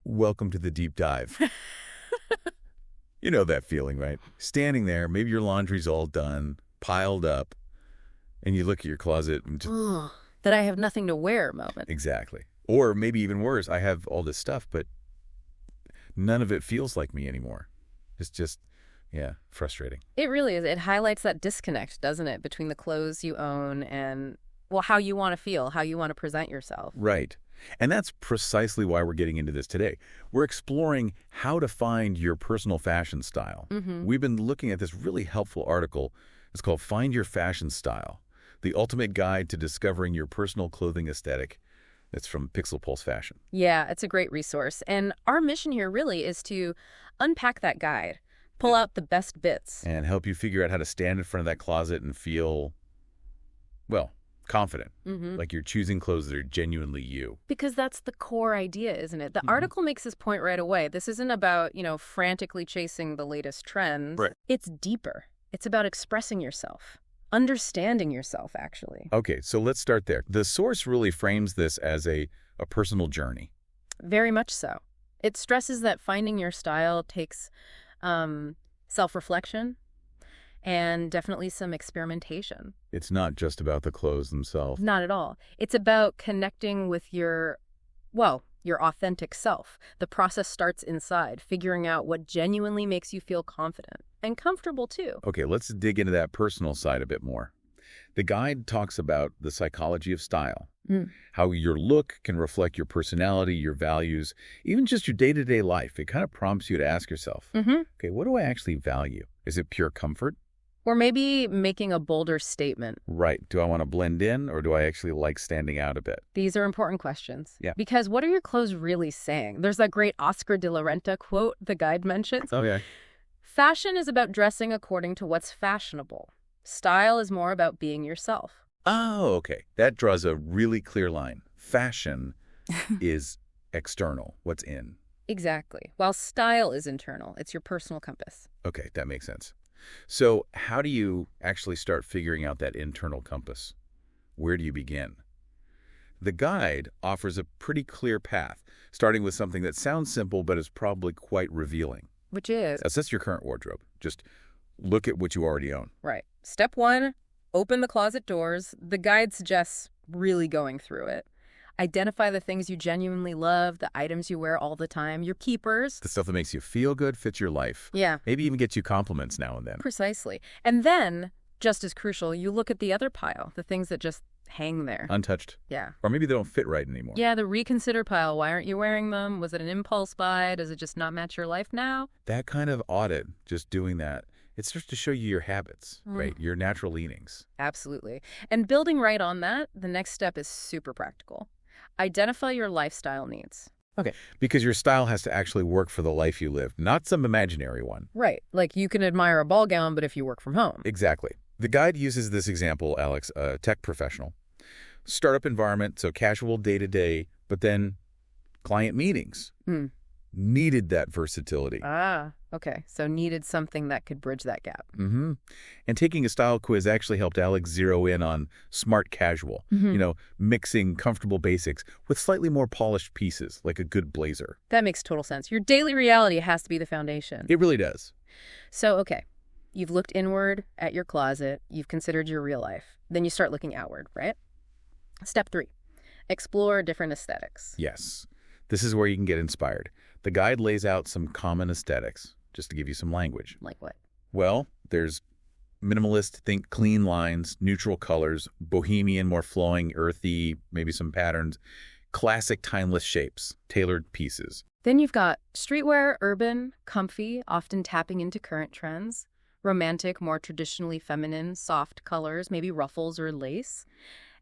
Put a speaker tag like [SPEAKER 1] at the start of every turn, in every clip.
[SPEAKER 1] Welcome to the deep dive. You know that feeling, right? Standing there, maybe your laundry's all done, piled up, and you look at your closet and just...
[SPEAKER 2] Ugh, that I have nothing to wear moment.
[SPEAKER 1] Exactly. Or maybe even worse, I have all this stuff, but none of it feels like me anymore. It's just, yeah, frustrating.
[SPEAKER 2] It really is. It highlights that disconnect, doesn't it, between the clothes you own and, well, how you want to feel, how you want to present yourself.
[SPEAKER 1] Right. And that's precisely why we're getting into this today. We're exploring how to find your personal fashion style. We've been looking at this really helpful article. It's called Find Your Fashion Style, the ultimate guide to discovering your personal clothing aesthetic. It's from Pixel Pulse Fashion.
[SPEAKER 2] Yeah, it's a great resource. And our mission here really is to unpack that guide, pull out the best bits.
[SPEAKER 1] And help you figure out how to stand in front of that closet and feel, well, confident, like you're choosing clothes that are genuinely you.
[SPEAKER 2] Because that's the core idea, isn't it? The article makes this point right away. This isn't about, frantically chasing the latest trends.
[SPEAKER 1] Right.
[SPEAKER 2] It's deeper. It's about expressing yourself, understanding yourself, actually.
[SPEAKER 1] Okay, so let's start there. The source really frames this as a personal journey.
[SPEAKER 2] Very much so. It stresses that finding your style takes self-reflection and definitely some experimentation.
[SPEAKER 1] It's not just about the clothes themselves.
[SPEAKER 2] Not at all. It's about connecting with your authentic self. The process starts inside, figuring out what genuinely makes you feel confident and comfortable too.
[SPEAKER 1] Okay, let's dig into that personal side a bit more. The guide talks about the psychology of style, how your look can reflect your personality, your values, even just your day-to-day life. It kind of prompts you to ask yourself, okay, what do I actually value? Is it pure comfort?
[SPEAKER 2] Or maybe making a bolder statement.
[SPEAKER 1] Right. Do I want to blend in, or do I actually like standing out a bit?
[SPEAKER 2] These are important questions.
[SPEAKER 1] Yeah.
[SPEAKER 2] Because what are your clothes really saying? There's that great Oscar de la Renta quote the guide mentions.
[SPEAKER 1] Okay.
[SPEAKER 2] Fashion is about dressing according to what's fashionable. Style is more about being yourself.
[SPEAKER 1] Oh, okay. That draws a really clear line. Fashion is external, what's in.
[SPEAKER 2] Exactly. While style is internal. It's your personal compass.
[SPEAKER 1] Okay, that makes sense. So how do you actually start figuring out that internal compass? Where do you begin? The guide offers a pretty clear path, starting with something that sounds simple but is probably quite revealing.
[SPEAKER 2] Which is?
[SPEAKER 1] Assess your current wardrobe. Just look at what you already own.
[SPEAKER 2] Right. Step 1, open the closet doors. The guide suggests really going through it. Identify the things you genuinely love, the items you wear all the time, your keepers.
[SPEAKER 1] The stuff that makes you feel good, fits your life.
[SPEAKER 2] Yeah.
[SPEAKER 1] Maybe even gets you compliments now and then.
[SPEAKER 2] Precisely. And then, just as crucial, you look at the other pile, the things that just hang there.
[SPEAKER 1] Untouched.
[SPEAKER 2] Yeah.
[SPEAKER 1] Or maybe they don't fit right anymore.
[SPEAKER 2] Yeah, the reconsider pile. Why aren't you wearing them? Was it an impulse buy? Does it just not match your life now?
[SPEAKER 1] That kind of audit, just doing that, it starts to show you your habits, right? Your natural leanings.
[SPEAKER 2] Absolutely. And building right on that, the next step is super practical. Identify your lifestyle needs.
[SPEAKER 1] Okay. Because your style has to actually work for the life you live, not some imaginary one.
[SPEAKER 2] Right. Like you can admire a ball gown, but if you work from home.
[SPEAKER 1] Exactly. The guide uses this example, Alex, a tech professional. Startup environment, so casual day-to-day, but then client meetings. Needed that versatility.
[SPEAKER 2] Ah, okay. So needed something that could bridge that gap.
[SPEAKER 1] And taking a style quiz actually helped Alex zero in on smart casual, mixing comfortable basics with slightly more polished pieces, like a good blazer.
[SPEAKER 2] That makes total sense. Your daily reality has to be the foundation.
[SPEAKER 1] It really does.
[SPEAKER 2] So, okay, you've looked inward at your closet. You've considered your real life. Then you start looking outward, right? Step 3, explore different aesthetics.
[SPEAKER 1] Yes. This is where you can get inspired. The guide lays out some common aesthetics, just to give you some language.
[SPEAKER 2] Like what?
[SPEAKER 1] Well, there's minimalist, think clean lines, neutral colors, bohemian, more flowing, earthy, maybe some patterns, classic timeless shapes, tailored pieces.
[SPEAKER 2] Then you've got streetwear, urban, comfy, often tapping into current trends, romantic, more traditionally feminine, soft colors, maybe ruffles or lace,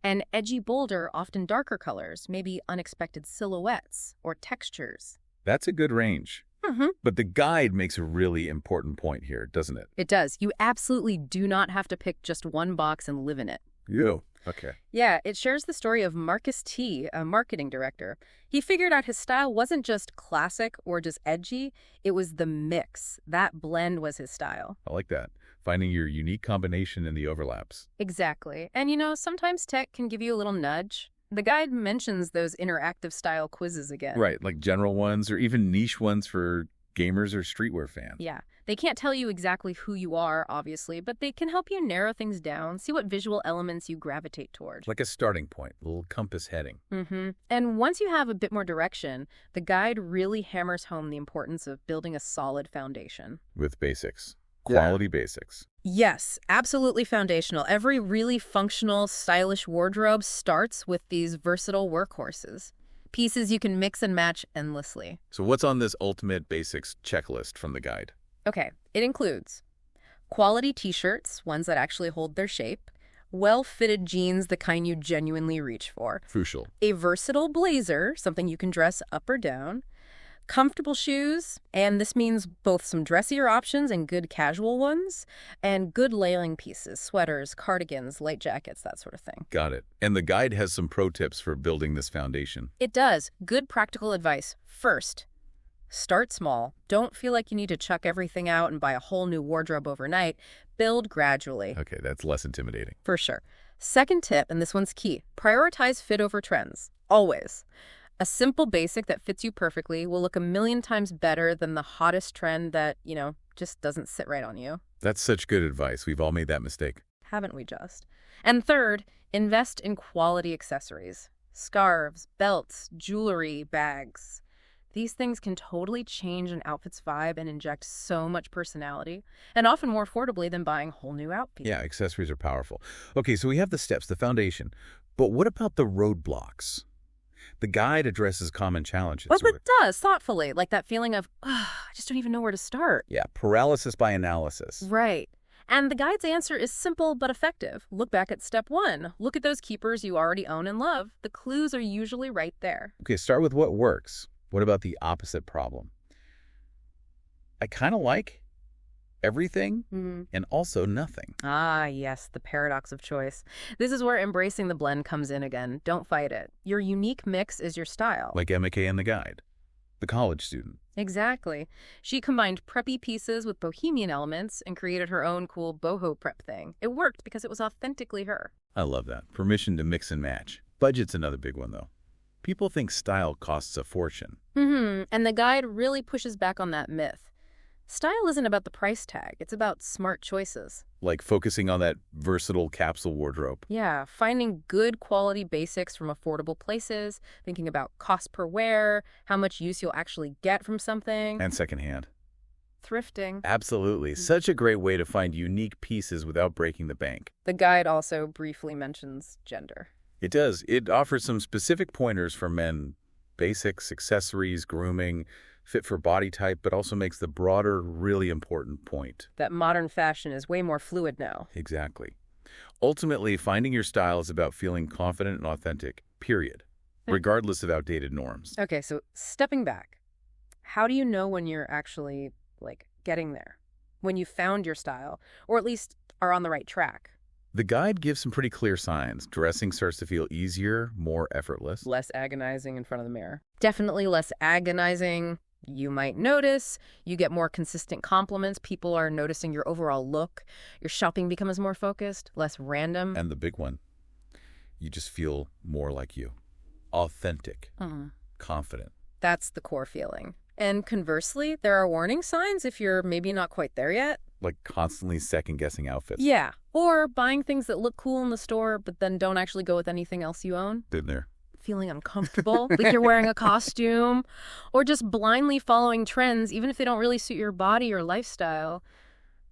[SPEAKER 2] and edgy, bolder, often darker colors, maybe unexpected silhouettes or textures.
[SPEAKER 1] That's a good range. But the guide makes a really important point here, doesn't it?
[SPEAKER 2] It does. You absolutely do not have to pick just one box and live in it.
[SPEAKER 1] Okay.
[SPEAKER 2] Yeah, it shares the story of Marcus T., a marketing director. He figured out his style wasn't just classic or just edgy. It was the mix. That blend was his style.
[SPEAKER 1] I like that. Finding your unique combination in the overlaps.
[SPEAKER 2] Exactly. And sometimes tech can give you a little nudge. The guide mentions those interactive style quizzes again.
[SPEAKER 1] Right, like general ones or even niche ones for gamers or streetwear fans.
[SPEAKER 2] Yeah. They can't tell you exactly who you are, obviously, but they can help you narrow things down, see what visual elements you gravitate toward.
[SPEAKER 1] Like a starting point, a little compass heading.
[SPEAKER 2] And once you have a bit more direction, the guide really hammers home the importance of building a solid foundation.
[SPEAKER 1] With basics. Quality basics.
[SPEAKER 2] Yes, absolutely foundational. Every really functional, stylish wardrobe starts with these versatile workhorses. Pieces you can mix and match endlessly.
[SPEAKER 1] So what's on this ultimate basics checklist from the guide?
[SPEAKER 2] Okay, it includes quality t-shirts, ones that actually hold their shape, well-fitted jeans, the kind you genuinely reach for,
[SPEAKER 1] Crucial.
[SPEAKER 2] a versatile blazer, something you can dress up or down, comfortable shoes, and this means both some dressier options and good casual ones, and good layering pieces, sweaters, cardigans, light jackets, that sort of thing.
[SPEAKER 1] Got it. And the guide has some pro tips for building this foundation.
[SPEAKER 2] It does. Good practical advice. First, start small. Don't feel like you need to chuck everything out and buy a whole new wardrobe overnight. Build gradually.
[SPEAKER 1] Okay, that's less intimidating.
[SPEAKER 2] For sure. Second tip, and this one's key, prioritize fit over trends. Always. A simple basic that fits you perfectly will look a million times better than the hottest trend that, just doesn't sit right on you.
[SPEAKER 1] That's such good advice. We've all made that mistake.
[SPEAKER 2] Haven't we just? And third, invest in quality accessories. Scarves, belts, jewelry, bags. These things can totally change an outfit's vibe and inject so much personality, and often more affordably than buying whole new outfits.
[SPEAKER 1] Yeah, accessories are powerful. Okay, so we have the steps, the foundation. But what about the roadblocks? The guide addresses common challenges.
[SPEAKER 2] But it does, thoughtfully, like that feeling of, I just don't even know where to start.
[SPEAKER 1] Yeah, paralysis by analysis.
[SPEAKER 2] Right. And the guide's answer is simple but effective. Look back at step 1. Look at those keepers you already own and love. The clues are usually right there.
[SPEAKER 1] Okay, start with what works. What about the opposite problem? I kind of like everything and also nothing.
[SPEAKER 2] Ah, yes, the paradox of choice. This is where embracing the blend comes in again. Don't fight it. Your unique mix is your style.
[SPEAKER 1] Like Emma Kay in the guide, the college student.
[SPEAKER 2] Exactly. She combined preppy pieces with bohemian elements and created her own cool boho prep thing. It worked because it was authentically her.
[SPEAKER 1] I love that. Permission to mix and match. Budget's another big one, though. People think style costs a fortune.
[SPEAKER 2] And the guide really pushes back on that myth. Style isn't about the price tag. It's about smart choices.
[SPEAKER 1] Like focusing on that versatile capsule wardrobe.
[SPEAKER 2] Yeah, finding good quality basics from affordable places, thinking about cost per wear, how much use you'll actually get from something.
[SPEAKER 1] And secondhand.
[SPEAKER 2] Thrifting.
[SPEAKER 1] Absolutely. Such a great way to find unique pieces without breaking the bank.
[SPEAKER 2] The guide also briefly mentions gender.
[SPEAKER 1] It does. It offers some specific pointers for men. Basics, accessories, grooming, fit for body type, but also makes the broader, really important point.
[SPEAKER 2] That modern fashion is way more fluid now.
[SPEAKER 1] Exactly. Ultimately, finding your style is about feeling confident and authentic, period, regardless of outdated norms.
[SPEAKER 2] Okay, so stepping back, how do you know when you're actually, getting there? When you found your style, or at least are on the right track?
[SPEAKER 1] The guide gives some pretty clear signs. Dressing starts to feel easier, more effortless.
[SPEAKER 2] Less agonizing in front of the mirror. Definitely less agonizing. You might notice you get more consistent compliments. People are noticing your overall look. Your shopping becomes more focused, less random.
[SPEAKER 1] And the big one, you just feel more like you. Authentic. Confident.
[SPEAKER 2] That's the core feeling. And conversely, there are warning signs if you're maybe not quite there yet.
[SPEAKER 1] Like constantly second-guessing outfits.
[SPEAKER 2] Yeah. Or buying things that look cool in the store, but then don't actually go with anything else you own.
[SPEAKER 1] Been there.
[SPEAKER 2] Feeling uncomfortable, like you're wearing a costume, or just blindly following trends, even if they don't really suit your body or lifestyle.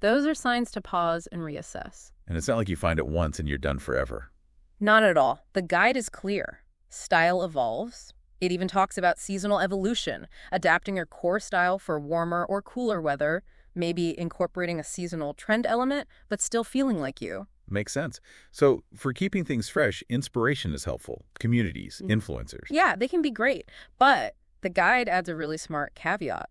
[SPEAKER 2] Those are signs to pause and reassess.
[SPEAKER 1] And it's not like you find it once and you're done forever.
[SPEAKER 2] Not at all. The guide is clear. Style evolves. It even talks about seasonal evolution, adapting your core style for warmer or cooler weather, maybe incorporating a seasonal trend element, but still feeling like you.
[SPEAKER 1] Makes sense. So for keeping things fresh, inspiration is helpful. Communities, influencers.
[SPEAKER 2] Yeah, they can be great. But the guide adds a really smart caveat.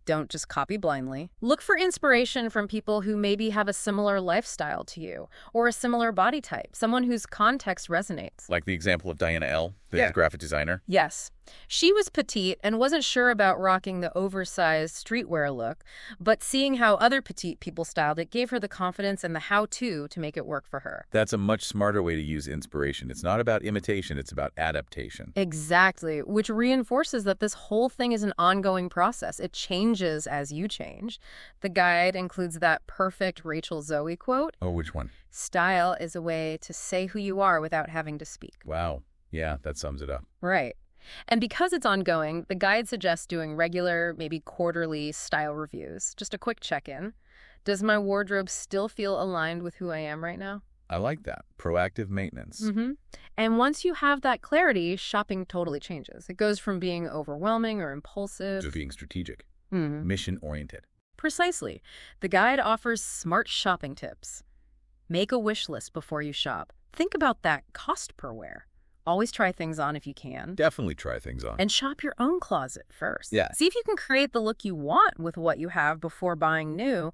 [SPEAKER 2] Don't just copy blindly. Look for inspiration from people who maybe have a similar lifestyle to you or a similar body type, someone whose context resonates.
[SPEAKER 1] Like the example of Diana L. the graphic designer.
[SPEAKER 2] Yes. She was petite and wasn't sure about rocking the oversized streetwear look, but seeing how other petite people styled it gave her the confidence and the how-to to make it work for her.
[SPEAKER 1] That's a much smarter way to use inspiration. It's not about imitation, it's about adaptation.
[SPEAKER 2] Exactly, which reinforces that this whole thing is an ongoing process. It changes as you change. The guide includes that perfect Rachel Zoe quote.
[SPEAKER 1] Oh, which one?
[SPEAKER 2] Style is a way to say who you are without having to speak.
[SPEAKER 1] Wow. Yeah, that sums it up.
[SPEAKER 2] Right. And because it's ongoing, the guide suggests doing regular, maybe quarterly style reviews. Just a quick check-in. Does my wardrobe still feel aligned with who I am right now?
[SPEAKER 1] I like that. Proactive maintenance.
[SPEAKER 2] And once you have that clarity, shopping totally changes. It goes from being overwhelming or impulsive
[SPEAKER 1] To being strategic. Mission-oriented.
[SPEAKER 2] Precisely. The guide offers smart shopping tips. Make a wish list before you shop. Think about that cost per wear. Always try things on if you can.
[SPEAKER 1] Definitely try things on.
[SPEAKER 2] And shop your own closet first.
[SPEAKER 1] Yeah.
[SPEAKER 2] See if you can create the look you want with what you have before buying new.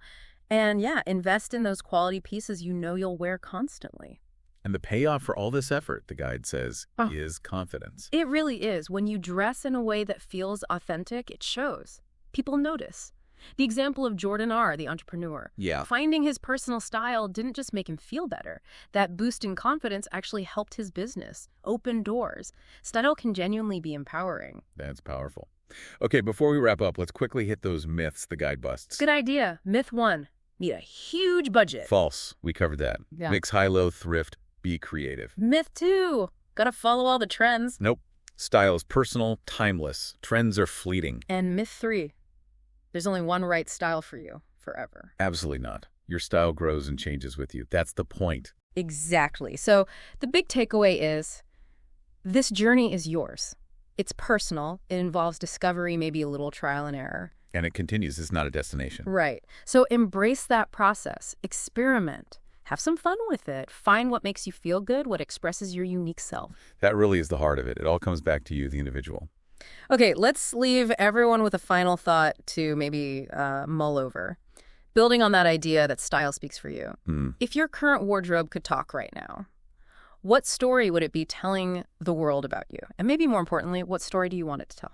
[SPEAKER 2] And yeah, invest in those quality pieces you know you'll wear constantly.
[SPEAKER 1] And the payoff for all this effort, the guide says, is confidence.
[SPEAKER 2] It really is. When you dress in a way that feels authentic, it shows. People notice. The example of Jordan R., the entrepreneur.
[SPEAKER 1] Yeah.
[SPEAKER 2] Finding his personal style didn't just make him feel better. That boost in confidence actually helped his business, open doors. Style can genuinely be empowering.
[SPEAKER 1] That's powerful. Okay, before we wrap up, let's quickly hit those myths the guide busts.
[SPEAKER 2] Good idea. Myth 1. Need a huge budget.
[SPEAKER 1] False. We covered that.
[SPEAKER 2] Yeah.
[SPEAKER 1] Mix high-low, thrift, be creative.
[SPEAKER 2] Myth 2. Gotta follow all the trends.
[SPEAKER 1] Nope. Style is personal, timeless. Trends are fleeting.
[SPEAKER 2] And myth 3. There's only one right style for you, forever.
[SPEAKER 1] Absolutely not. Your style grows and changes with you. That's the point.
[SPEAKER 2] Exactly. So the big takeaway is this journey is yours. It's personal. It involves discovery, maybe a little trial and error.
[SPEAKER 1] And it continues. It's not a destination.
[SPEAKER 2] Right. So embrace that process. Experiment. Have some fun with it. Find what makes you feel good, what expresses your unique self.
[SPEAKER 1] That really is the heart of it. It all comes back to you, the individual.
[SPEAKER 2] Okay, let's leave everyone with a final thought to maybe mull over. Building on that idea that style speaks for you. If your current wardrobe could talk right now, what story would it be telling the world about you? And maybe more importantly, what story do you want it to tell?